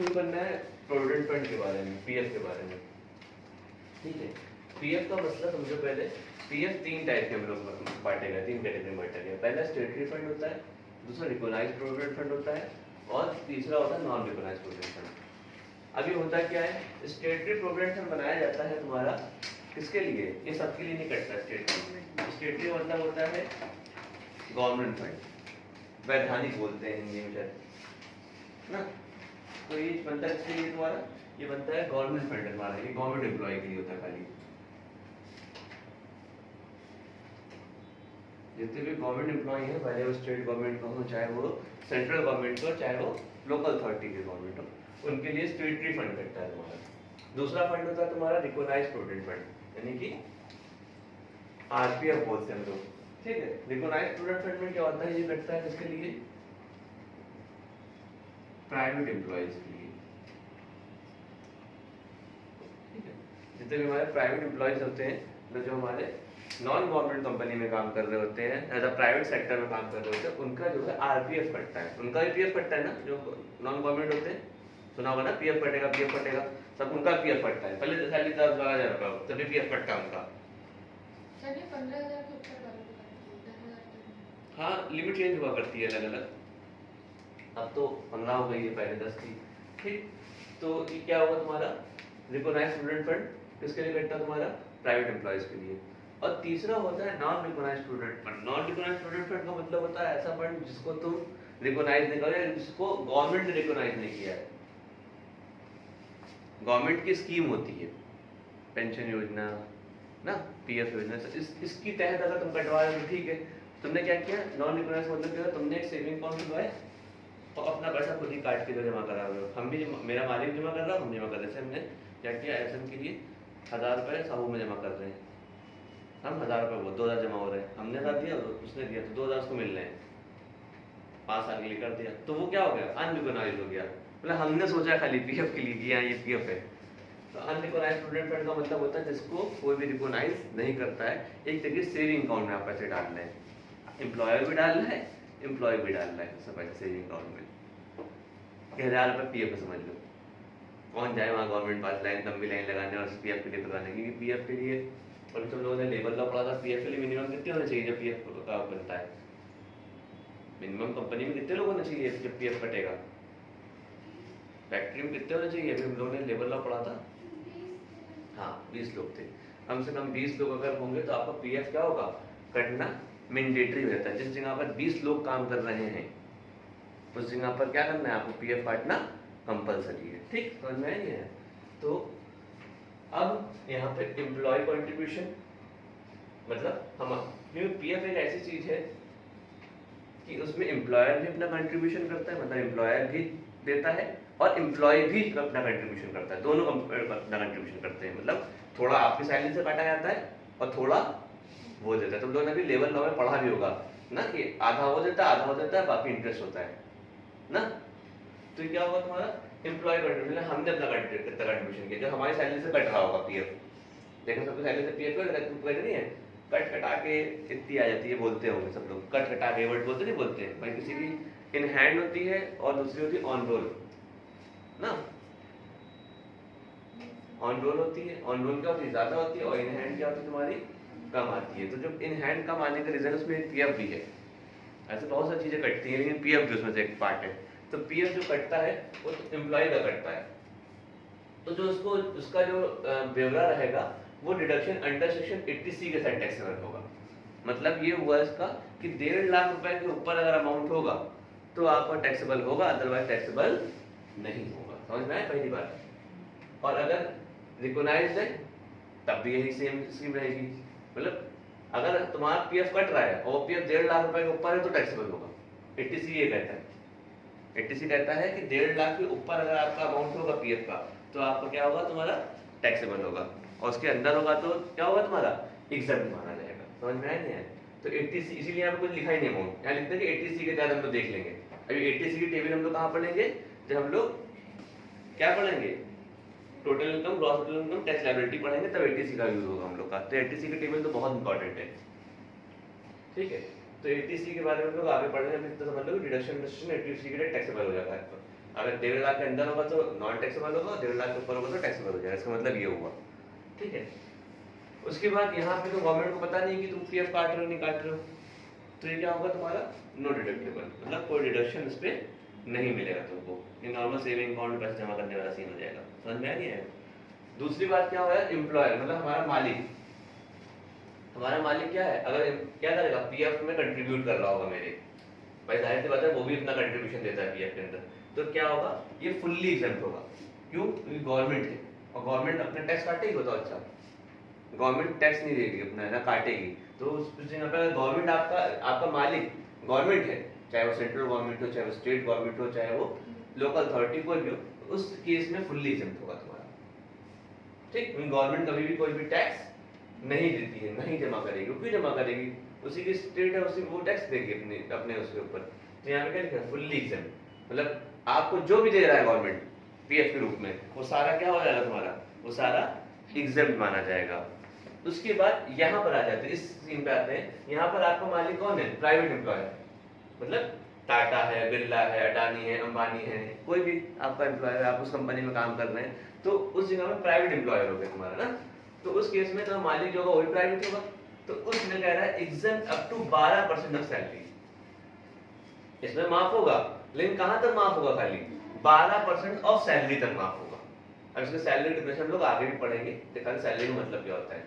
शुरू करना है प्रोविडेंट फंड के बारे में, पीएफ के बारे में। ठीक है, पीएफ का मसला समझो पहले। पीएफ 3 टाइप के हम लोग बांटेगा, 3 कैटेगरी में बांटेगा। पहला स्टेटरी फंड होता है, दूसरा रिकॉग्नाइज्ड प्रोविडेंट फंड होता है, और तीसरा होता है नॉन रिकॉग्नाइज्ड प्रोविडेंट फंड। अभी होता क्या है, स्टेटरी प्रोविडेंट फंड बनाया जाता है तुम्हारा किसके लिए? ये सबके लिए नहीं कटता स्टेटरी। स्टेटरी मतलब होता है गवर्नमेंट फंड, वैधानिक बोलते हैं हिंदी में शायद ना। तो ये बनता है इसके लिए तुम्हारा, ये बनता है गवर्नमेंट फंड हमारा, ये गवर्नमेंट एम्प्लॉय के लिए होता है खाली। जितने भी गवर्नमेंट एम्प्लॉय हैं, चाहे वो स्टेट गवर्नमेंट का हो, चाहे वो सेंट्रल गवर्नमेंट का, चाहे वो लोकल अथॉरिटी के गवर्नमेंट हो, उनके लिए स्टेटरी फंड कटता है तुम्हारा। दूसरा फंड होता है तुम्हारा रिकॉग्नाइज्ड प्रोविडेंट फंड, यानी कि आरपीएफ बोलते हैं हम लोग। ठीक है, रिकॉग्नाइज्ड प्रोविडेंट फंड में क्या होता है, ये कटता है किसके लिए? प्राइवेट एम्प्लॉयज के लिए। ठीक है, जितने भी हमारे प्राइवेट एम्प्लॉयज होते हैं, तो जो हमारे नॉन गवर्नमेंट कंपनी में काम कर रहे होते हैं, एज अ प्राइवेट सेक्टर में काम कर रहे होते हैं, उनका जो है आरपीएफ कटता है। उनका भी पीएफ कटता है ना, जो नॉन गवर्नमेंट होते हैं, सुना होगा ना, पीएफ कटेगा, पीएफ कटेगा, सब उनका पीएफ कटता है। पहले सैलरी 10-12 हज़ार रुपया, तभी पीएफ कटता है उनका। 15,000 के ऊपर वालों को करती है, 10,000। हाँ, लिमिट चेंज हुआ करती है अलग अलग। अब तो 15 हो गई है, पहले 10 थी। ठीक, तो ये क्या होगा तुम्हारा रिकॉग्नाइज्ड प्रोविडेंट फंड किसके लिए कटता है? तुम्हारा प्राइवेट एम्प्लॉयज के लिए। और तीसरा होता है non recognised provident fund. Non recognised provident fund का मतलब होता है ऐसा फंड जिसको तुम रिकॉग्नाइज नहीं करो, जिसको गवर्नमेंट ने रिकॉग्नाइज नहीं किया है। गवर्नमेंट की स्कीम होती है, पेंशन योजना ना, पीएफ योजना, इसकी तहत अगर तुम कटवा रहे हो तो ठीक है। तुमने क्या किया, नॉन रिकॉग्नाइज मतलब क्या, तुमने एक सेविंग अकाउंट खुलवाया और अपना पैसा खुद ही काट के जो जमा करा रहे हो। हम भी, मेरा मालिक जमा कर रहा, हम जमा कर रहे। हमने क्या किया, एसएम के लिए 1000 रुपये साहू में जमा कर रहे हैं। हम 1000 रुपये, वो 2000 जमा हो रहे हैं। हमने कर दिया, उसने दिया, तो 2000 उसको मिल रहे हैं। 5 साल के लिए कर दिया, तो वो क्या हो गया, अनरिकॉग्नाइज हो गया। मतलब हमने सोचा खाली पीएफ के लिए कि हाँ ये पीएफ है। तो अनरिकॉग्नाइज्ड प्रोविडेंट फंड का मतलब होता है जिसको कोई भी रिकॉग्नाइज नहीं करता है। एक तरीके से सेविंग अकाउंट में आप पैसे डाल रहे हैं, एम्प्लॉयर भी डाल रहा है, एम्प्लॉय भी डाल रहा है सब पैसे सेविंग अकाउंट में। 1000 रुपये पीएफ समझ लो। कौन जाए वहाँ गवर्नमेंट पास लाइन, लंबी लाइन लगाने और पीएफ के लिए करवाने, क्योंकि पीएफ के लिए, और तुम लोगों ने लेबर लॉ पढ़ा था, पीएफ के लिए मिनिमम कितने होने चाहिए जब पीएफ का बनता है? मिनिमम कंपनी में कितने लोग होने चाहिए जब पीएफ कटेगा? फैक्ट्री में कितने होने चाहिए? अभी हम लोगों ने लेबर लॉ पढ़ा था, हाँ 20 लोग थे। कम से कम 20 लोग अगर होंगे तो आपका पीएफ क्या होगा, कटना मैंडेटरी रहता है। जिस जगह पर 20 लोग काम कर रहे हैं उस जगह पर क्या करना है, आपको पीएफ काटना कंपलसरी है। ठीक, समझ में नहीं है? तो अब यहाँ पे एम्प्लॉय कंट्रीब्यूशन, मतलब हम, क्योंकि पीएफ एक ऐसी चीज है कि उसमें एम्प्लॉयर भी अपना कंट्रीब्यूशन करता है, मतलब एम्प्लॉयर भी देता है और एम्प्लॉय भी अपना कंट्रीब्यूशन करता है, दोनों अपना कंट्रीब्यूशन करते हैं। मतलब थोड़ा आपकी सैलरी से काटा जाता है और थोड़ा वो देता है। तुम लोगों ने भी लेबर लॉ में पढ़ा भी होगा ना कि आधा वो देता है, आधा वो देता है, बाकी इंटरेस्ट होता है ना। तो क्या होगा तुम्हारा एम्प्लॉय कंट्रीब्यूशन, हमने अपना कंट्रीब्यूशन किया जो हमारी सैलरी से कट रहा होगा पीएफ। लेकिन सबकी सैलरी से पीएफ कट नहीं है, कट कटा के इतनी आ जाती है, बोलते होंगे सब लोग, कट कटा के वर्ड बोलते नहीं बोलते हैं भाई। किसी की इन हैंड होती है और दूसरी होती है ऑन रोल ना। ऑन रोल होती है, ऑन रोल क्या होती है, ज्यादा होती है, और इन हैंड क्या होती है तुम्हारी, कम आती है। तो जब इन हैंड कम आने का रीजन उसमें पीएफ भी है। ऐसे बहुत सारी चीजें कटती हैं, लेकिन पीएफ भी उसमें से एक पार्ट है। तो पीएफ जो कटता है वो तो एम्प्लॉय का कटता है। तो जो उसको, उसका जो ब्यौरा रहेगा वो डिडक्शन अंडर सेक्शन 80C के साथ टैक्सेबल होगा। मतलब ये हुआ इसका कि 1.5 लाख रुपए के ऊपर अगर अमाउंट होगा तो आपका टैक्सेबल होगा, अदरवाइज टैक्सेबल नहीं होगा। समझ में आया पहली बात? और अगर रिकॉग्नाइज्ड है तब भी यही सेम स्कीम रहेगी। मतलब अगर तुम्हारा पीएफ कट रहा है और पीएफ 1.5 लाख रुपए के ऊपर है तो टैक्सेबल होगा। 80C ये कहता है, 80C कहता है कि 1.5 लाख के ऊपर अगर आपका अमाउंट होगा पीएफ का तो आपका क्या होगा, तुम्हारा टैक्सेबल होगा, और उसके अंदर होगा तो क्या होगा, तुम्हारा एग्जम्प्ट माना जाएगा। समझ में आया नहीं है? तो 80C, इसीलिए यहाँ पे कुछ लिखा ही नहीं अमाउंट, यहाँ लिखते हैं कि 80C के तहत हम लोग देख लेंगे। अभी 80C की टेबल हम लोग कहाँ पढ़ेंगे, जब हम लोग क्या पढ़ेंगे, total income, gross total income, tax liability पढ़ेंगे, तब 80C का यूज होगा हम लोग का। तो 80C की टेबल तो बहुत इंपॉर्टेंट है। ठीक है, तो 80C के बारे में हम लोग आगे पढ़ रहे हैं। तो समझ लो डिडक्शन 80C के टैक्सेबल हो जाता है। अगर 1.5 लाख के अंदर होगा तो नॉन टैक्सेबल होगा, 1.5 लाख के ऊपर होगा तो टैक्सेबल हो जाएगा। इसका मतलब ये हुआ, ठीक है। उसके बाद यहाँ पे तो गवर्नमेंट को पता नहीं कि तुम पीएफ काट रहे हो नहीं काट रहे हो, तो ये क्या होगा तुम्हारा नो डिडक्टेबल, मतलब कोई डिडक्शन इस पे नहीं मिलेगा तुमको। ये नॉर्मल सेविंग अकाउंट में पैसे जमा करने वाला सीन हो जाएगा। समझ में आ रही है? दूसरी बात क्या हुआ, एम्प्लॉयर मतलब हमारा मालिक। हमारा मालिक क्या है, अगर क्या करेगा, पीएफ में कंट्रीब्यूट कर रहा होगा मेरे, भाई जाहिर सी बात है वो भी अपना कंट्रीब्यूशन देता है पीएफ के अंदर, तो क्या होगा, ये फुल्ली एग्जेम्प्ट होगा। क्यों? क्योंकि गवर्नमेंट है और गवर्नमेंट अपने टैक्स काटेगी। बताओ, अच्छा गवर्नमेंट टैक्स नहीं देगी अपना, है ना, काटेगी। तो उस जगह पे गवर्नमेंट आपका मालिक गवर्नमेंट है, चाहे वो सेंट्रल गवर्नमेंट हो, चाहे वो स्टेट गवर्नमेंट हो, चाहे वो लोकल अथॉरिटी कोई भी हो, उस केस में फुल्ली एग्जेम्प्ट होगा तुम्हारा, ठीक। गवर्नमेंट कभी भी कोई भी टैक्स नहीं देती है, नहीं जमा करेगी। क्यों जमा करेगी? उसी की स्टेट है, उसी को टैक्स देगी अपने उसके ऊपर। तो यहाँ पे क्या लिखा है, फुल्ली एग्जेम्प्ट, मतलब आपको जो भी दे रहा है गवर्नमेंट पीएफ के रूप में, वो सारा क्या हो जाएगा तुम्हारा, वो सारा एग्जेम्प्ट माना जाएगा। उसके बाद यहाँ पर आ जाते हैं, इस सीन पे आते हैं। यहाँ पर आपका मालिक कौन है? प्राइवेट एम्प्लॉयर, मतलब टाटा है, बिरला है, अडानी है, अंबानी है, कोई भी आपका एम्प्लॉयर है, आप उस कंपनी में काम कर रहे हैं, तो उस जगह में प्राइवेट एम्प्लॉयर हो गया तुम्हारा ना। तो उस केस में तो मालिक जो होगा वो भी प्राइवेट होगा। तो उसमें कह रहा है exempt up to 12% of salary, इसमें माफ होगा, लेकिन कहां तक माफ होगा? खाली 12% ऑफ सैलरी तक माफ होगा। अब इसमें सैलरी डिफिनेशन हम लोग आगे भी पढ़ेंगे, खाली सैलरी का मतलब क्या होता है।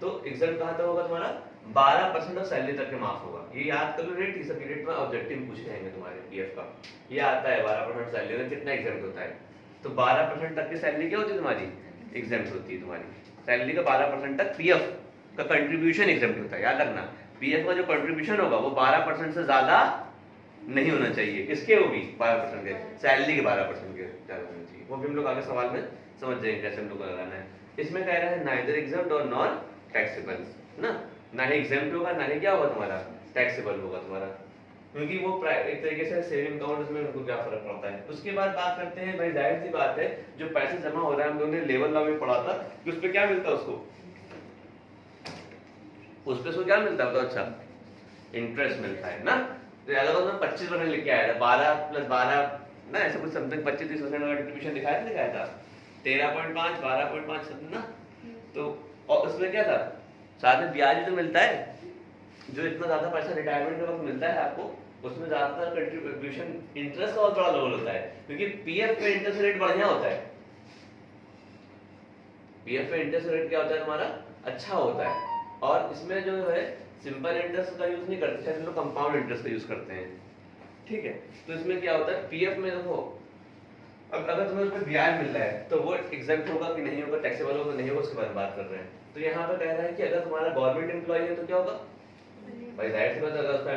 तो एग्जेम्प्ट कहां तक होगा तुम्हारा? 12% ऑफ सैलरी तक के माफ होगा। ये याद कर लो, रेट इस रेट में ऑब्जेक्टिव पूछ रहेंगे तुम्हारे पीएफ का, ये आता है 12% सैलरी में कितना एग्जेम्प्ट होता है। तो 12% तक की सैलरी क्या होती है तुम्हारी? एग्जेम्प्ट होती है तुम्हारी सैलरी का 12% तक पीएफ का कंट्रीब्यूशन एग्जेम्प्ट होता है। याद रखना, पीएफ का जो कंट्रीब्यूशन होगा वो 12% से ज्यादा नहीं होना चाहिए। किसके? वो भी 12% के, सैलरी के 12% के ज्यादा होना चाहिए। वो भी हम लोग आगे सवाल में समझ जाएंगे कैसे हम लोग को लगाना है। इसमें कह रहा है नाइदर एग्जेम्प्ट और नॉन टैक्सेबल, ना ही एग्जेम्प्ट होगा, ना ही क्या होगा तुम्हारा, टैक्सेबल होगा तुम्हारा, क्योंकि वो एक तरीके से सेविंग अकाउंट में उनको क्या फर्क पड़ता है। उसके बाद बात करते हैं, भाई जाहिर सी बात है जो पैसे जमा हो रहा है, हम लोगों ने लेवल लॉ में पढ़ा था कि उस पे क्या मिलता है उसको, उस पे उसको क्या मिलता है? तो अच्छा इंटरेस्ट मिलता है ना। तो याद होगा मैं 25% लिख के आया था, 12 + 12 ना, ऐसा कुछ समथिंग 25-30% का डिस्ट्रीब्यूशन दिखाया था 13.5 12.5 समथिंग ना। तो और उसमें क्या था, साथ में ब्याज भी तो मिलता है। जो इतना ज्यादा पैसा रिटायरमेंट के वक्त मिलता है आपको, उसमें ज्यादातर कंट्रीब्यूशन इंटरेस्ट का बहुत बड़ा लेवल होता है, क्योंकि पीएफ पे इंटरेस्ट रेट बढ़िया होता है। पीएफ पे इंटरेस्ट रेट क्या होता है तुम्हारा, अच्छा होता है। और इसमें जो है सिंपल इंटरेस्ट का यूज नहीं करते, शायद लोग कंपाउंड इंटरेस्ट का यूज करते हैं, ठीक है। तो इसमें क्या होता है, पीएफ में देखो, अब अगर तुम्हें उसमें ब्याज मिल रहा है तो वो एग्जेम्प्ट होगा कि नहीं होगा, टैक्सेबल होगा नहीं होगा, उसके बारे में बात कर रहे हैं। तो यहाँ पर कह रहा है कि अगर तुम्हारा गवर्नमेंट एम्प्लॉय है तो क्या होगा, भाई जाहिर सी बात है, अगर उसका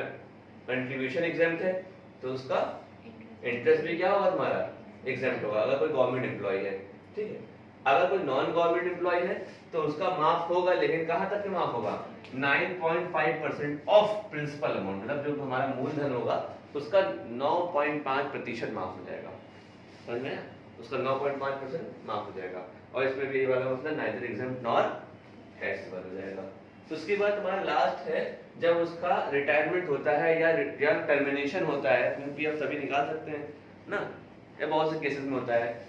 कंट्रीब्यूशन एग्जेम्प्ट है तो उसका इंटरेस्ट भी क्या होगा तुम्हारा, एग्जेम्प्ट होगा, अगर कोई गवर्नमेंट एम्प्लॉय है, ठीक है। अगर कोई नॉन गवर्नमेंट एम्प्लॉय है तो उसका माफ होगा, लेकिन कहां तक के माफ होगा, 9.5% ऑफ प्रिंसिपल अमाउंट, मतलब जो हमारा मूलधन होगा उसका 9.5% माफ हो जाएगा। समझ में? उसका 9.5% माफ हो जाएगा। और इसमें भी ये वाला मतलब नाइदर एग्जेम्प्ट नॉर टैक्सेबल हो जाएगा। तो उसके बाद तुम्हारा लास्ट है, जब उसका रिटायरमेंट होता है या टर्मिनेशन होता है, पीएफ सभी निकाल सकते हैं ना, या बहुत से केसेस में होता है,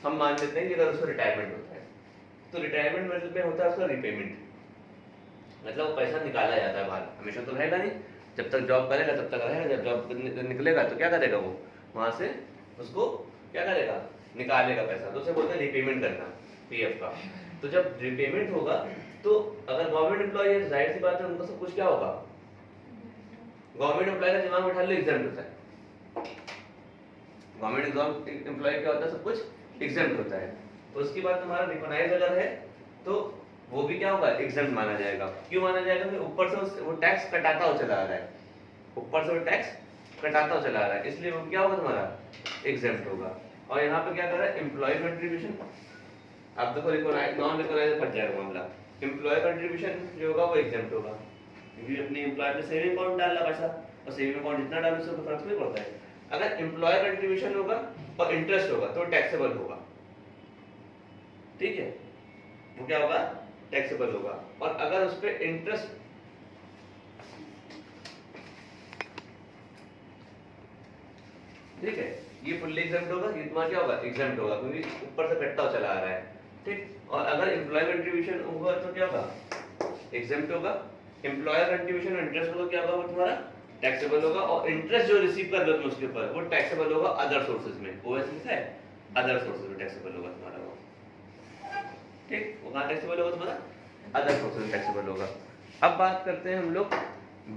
हम मान लेते हैं कि अगर उसका रिटायरमेंट होता है तो रिटायरमेंट मतलब में होता है उसका रिपेमेंट, मतलब वो पैसा निकाला जाता है बाहर, हमेशा तो रहेगा नहीं, जब तक जॉब करेगा तब तक रहेगा, जब जॉब निकलेगा तो क्या करेगा, वो वहां से उसको क्या करेगा, निकालेगा पैसा, तो उसे बोलते हैं रिपेमेंट करना पीएफ का। तो जब रिपेमेंट होगा तो अगर गवर्नमेंट एम्प्लॉय है, जाहिर सी बात है उनका सब कुछ क्या होगा, गवर्नमेंट एम्प्लॉय का दिमाग उठा लो एग्जेम्प्ट होता है, गवर्नमेंट एम्प्लॉय क्या होता है, सब कुछ एग्जेम्प्ट होता है। तो उसके बाद तुम्हारा रिकॉग्नाइज अगर है तो वो भी क्या होगा, एग्जेम्प्ट माना जाएगा। क्यों माना जाएगा, क्योंकि ऊपर से वो टैक्स कटाता हुआ चला आ रहा है, ऊपर से वो टैक्स कटाता हुआ चला आ रहा है, इसलिए वो क्या होगा तुम्हारा, एग्जेम्प्ट होगा। और यहाँ पे क्या कर रहा है, एम्प्लॉय कंट्रीब्यूशन, आप देखो रिकॉग्नाइज नॉन रिकॉग्नाइज फट जाएगा मामला, एम्प्लॉय कंट्रीब्यूशन जो होगा वो एग्जेम्प्ट होगा, क्योंकि अपनी एम्प्लॉय पे सेविंग अकाउंट डाल रहा पैसा, और सेविंग अकाउंट जितना डालो उससे फर्क नहीं पड़ता है। अगर एम्प्लॉय कंट्रीब्यूशन होगा और इंटरेस्ट होगा तो टैक्सेबल होगा, ठीक है, वो क्या होगा, टैक्सेबल होगा। और अगर उस पे इंटरेस्ट, ठीक है, ये फुल्ली एग्जाम्प्ट होगा, ये तुम्हारा क्या होगा, एग्जाम्प्ट होगा, क्योंकि ऊपर से कटता हुआ चला आ रहा है, ठीक। और अगर एम्प्लॉय कंट्रीब्यूशन होगा तो क्या होगा, एग्जाम्प्ट होगा। एम्प्लॉयर कंट्रीब्यूशन इंटरेस्ट होगा, क्या होगा वो तुम्हारा टैक्सेबल होगा। और इंटरेस्ट जो रिसीव कर रहे हो तुम उसके ऊपर वो टैक्सेबल होगा अदर सोर्सेज में, ओएस लिखा है, अदर सोर्सेज में टैक्सेबल होगा तुम्हारा वो, ठीक। वो कहाँ टैक्सेबल होगा तुम्हारा, अदर सोर्सेज में टैक्सेबल होगा। अब बात करते हैं हम लोग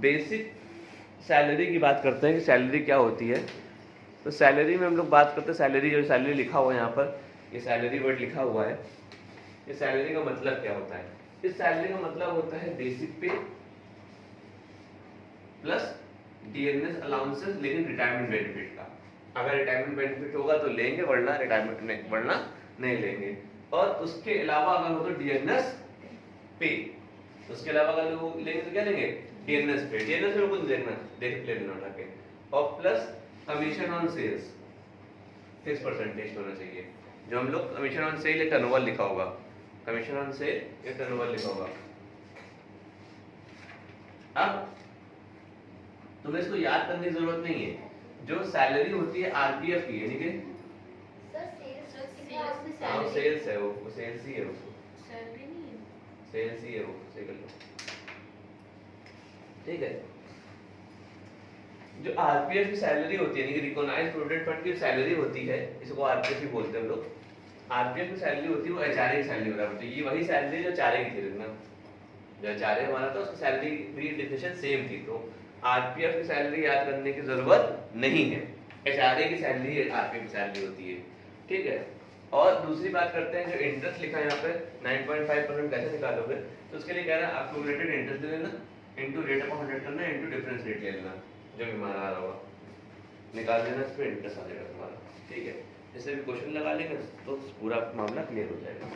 बेसिक सैलरी की, बात करते हैं कि सैलरी क्या होती है। तो सैलरी में हम लोग बात करते हैं, सैलरी जो सैलरी लिखा हुआ है यहाँ पर, ये सैलरी वर्ड लिखा हुआ है, ये सैलरी का मतलब क्या होता है। इस सैलरी का मतलब होता है बेसिक पे प्लस डीएनएस अलाउंसेस, लेकिन रिटायरमेंट बेनिफिट का। अगर रिटायरमेंट बेनिफिट होगा तो लेंगे, वरना रिटायरमेंट नहीं, वरना नहीं लेंगे। और उसके अलावा अगर हो तो डीएनएस पे, उसके अलावा अगर वो लेंगे तो क्या लेंगे, डीएनएस पे। डीएनएस पे कुछ देखना, देख लेना उठा के। और plus commission on sales, fix percentage होना चाहिए। जो हम लोग कमीशन ऑन सेल या टर्नओवर लिखा होगा, कमीशन ऑन सेल या टर्नओवर लिखा होगा। अब तुम्हें इसको याद करने की जरूरत नहीं है। जो सैलरी होती है आरपीएफ की, यानी कि सर सेल्स सेल्स है, वो सेल्स ही है, उसको सैलरी नहीं है, सेल्स ही है, वो सही कर लो, ठीक है। जो आरपीएफ की सैलरी होती है, यानी कि रिकॉग्नाइज्ड प्रोविडेंट फंड की सैलरी होती है, इसको आरपीएफ ही बोलते हैं हम लोग। आरपीएफ की सैलरी होती है वो एचआरए की सैलरी बराबर होती है। ये वही सैलरी जो एचआरए की थी, देखना जो एचआरए हमारा था उसकी सैलरी की डेफिनेशन सेम थी। तो आरपीएफ की सैलरी याद करने की जरूरत नहीं है, एचआरए की सैलरी आरपीएफ की सैलरी होती है, ठीक है। और दूसरी बात करते हैं, जो इंटरेस्ट लिखा है यहाँ पे 9.5% कैसे निकालोगे, तो उसके लिए कह रहा है एक्यूमुलेटेड इंटरेस्ट ले लेना, इनटू रेट अपॉन 100 करना, इनटू डिफरेंस रेट ले लेना, जो भी हमारा आ रहा होगा निकाल देना, इस पे इंटरेस्ट आ जाएगा तुम्हारा, ठीक है। इससे भी क्वेश्चन लगा लेंगे तो पूरा मामला क्लियर हो जाएगा।